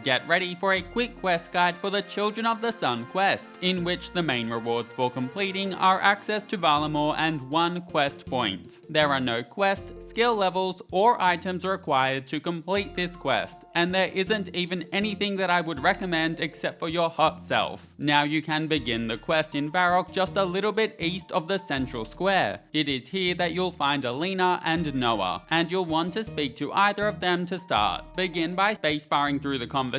Get ready for a quick quest guide for the Children of the Sun quest, in which the main rewards for completing are access to Varlamore and 1 quest point. There are no quest, skill levels, or items required to complete this quest, and there isn't even anything that I would recommend except for your hot self. Now you can begin the quest in Varrock just a little bit east of the central square. It is here that you'll find Alina and Noah, and you'll want to speak to either of them to start. Begin by spacebarring through the conversation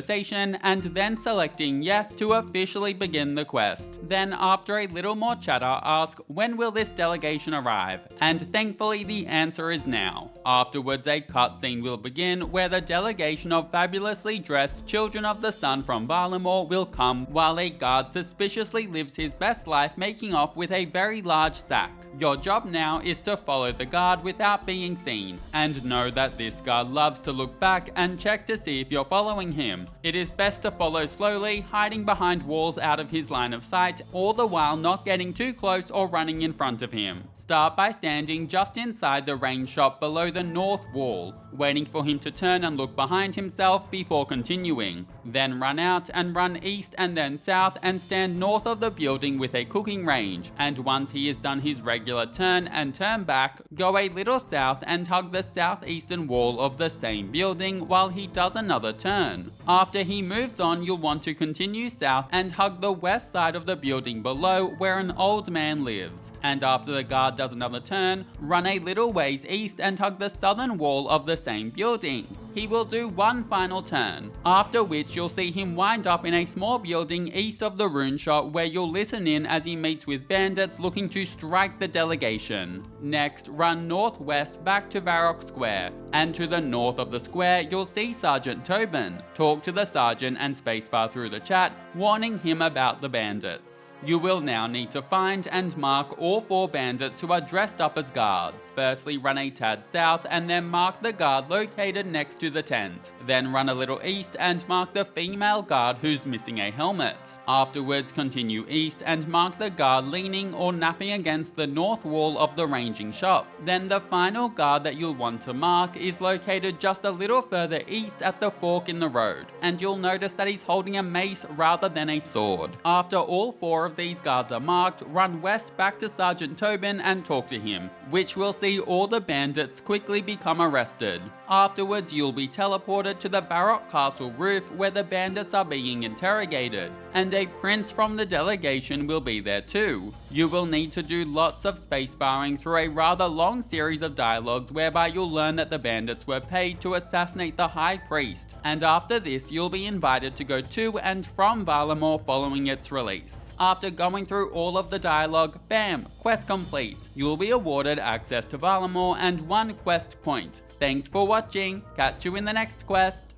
and then selecting yes to officially begin the quest. Then after a little more chatter, ask when will this delegation arrive, and thankfully the answer is now. Afterwards a cutscene will begin where the delegation of fabulously dressed Children of the Sun from Varlamore will come while a guard suspiciously lives his best life making off with a very large sack. Your job now is to follow the guard without being seen, and know that this guard loves to look back and check to see if you're following him. It is best to follow slowly, hiding behind walls out of his line of sight, all the while not getting too close or running in front of him. Start by standing just inside the rain shop below the north wall, waiting for him to turn and look behind himself before continuing. Then run out and run east and then south and stand north of the building with a cooking range, and once he has done his regular turn and turn back, go a little south and hug the southeastern wall of the same building while he does another turn. After he moves on, you'll want to continue south and hug the west side of the building below where an old man lives, and after the guard does another turn, run a little ways east and hug the southern wall of the same building. He will do one final turn, after which you'll see him wind up in a small building east of the rune shop where you'll listen in as he meets with bandits looking to strike the delegation. Next, run northwest back to Varrock Square, and to the north of the square you'll see Sergeant Tobin. Talk to the sergeant and spacebar through the chat, warning him about the bandits. You will now need to find and mark all 4 bandits who are dressed up as guards. Firstly, run a tad south and then mark the guard located next to the tent. Then run a little east and mark the female guard who's missing a helmet. Afterwards, continue east and mark the guard leaning or napping against the north wall of the ranging shop. Then the final guard that you'll want to mark is located just a little further east at the fork in the road, and you'll notice that he's holding a mace rather than a sword. After all 4 of these guards are marked, run west back to Sergeant Tobin and talk to him, which will see all the bandits quickly become arrested. Afterwards, you'll be teleported to the Varrock Castle roof where the bandits are being interrogated, and a prince from the delegation will be there too. You will need to do lots of spacebarring through a rather long series of dialogues whereby you'll learn that the bandits were paid to assassinate the High Priest, and after this you'll be invited to go to and from Varlamore following its release. After going through all of the dialogue, bam, quest complete. You will be awarded access to Varlamore and 1 quest point. Thanks for watching, catch you in the next quest.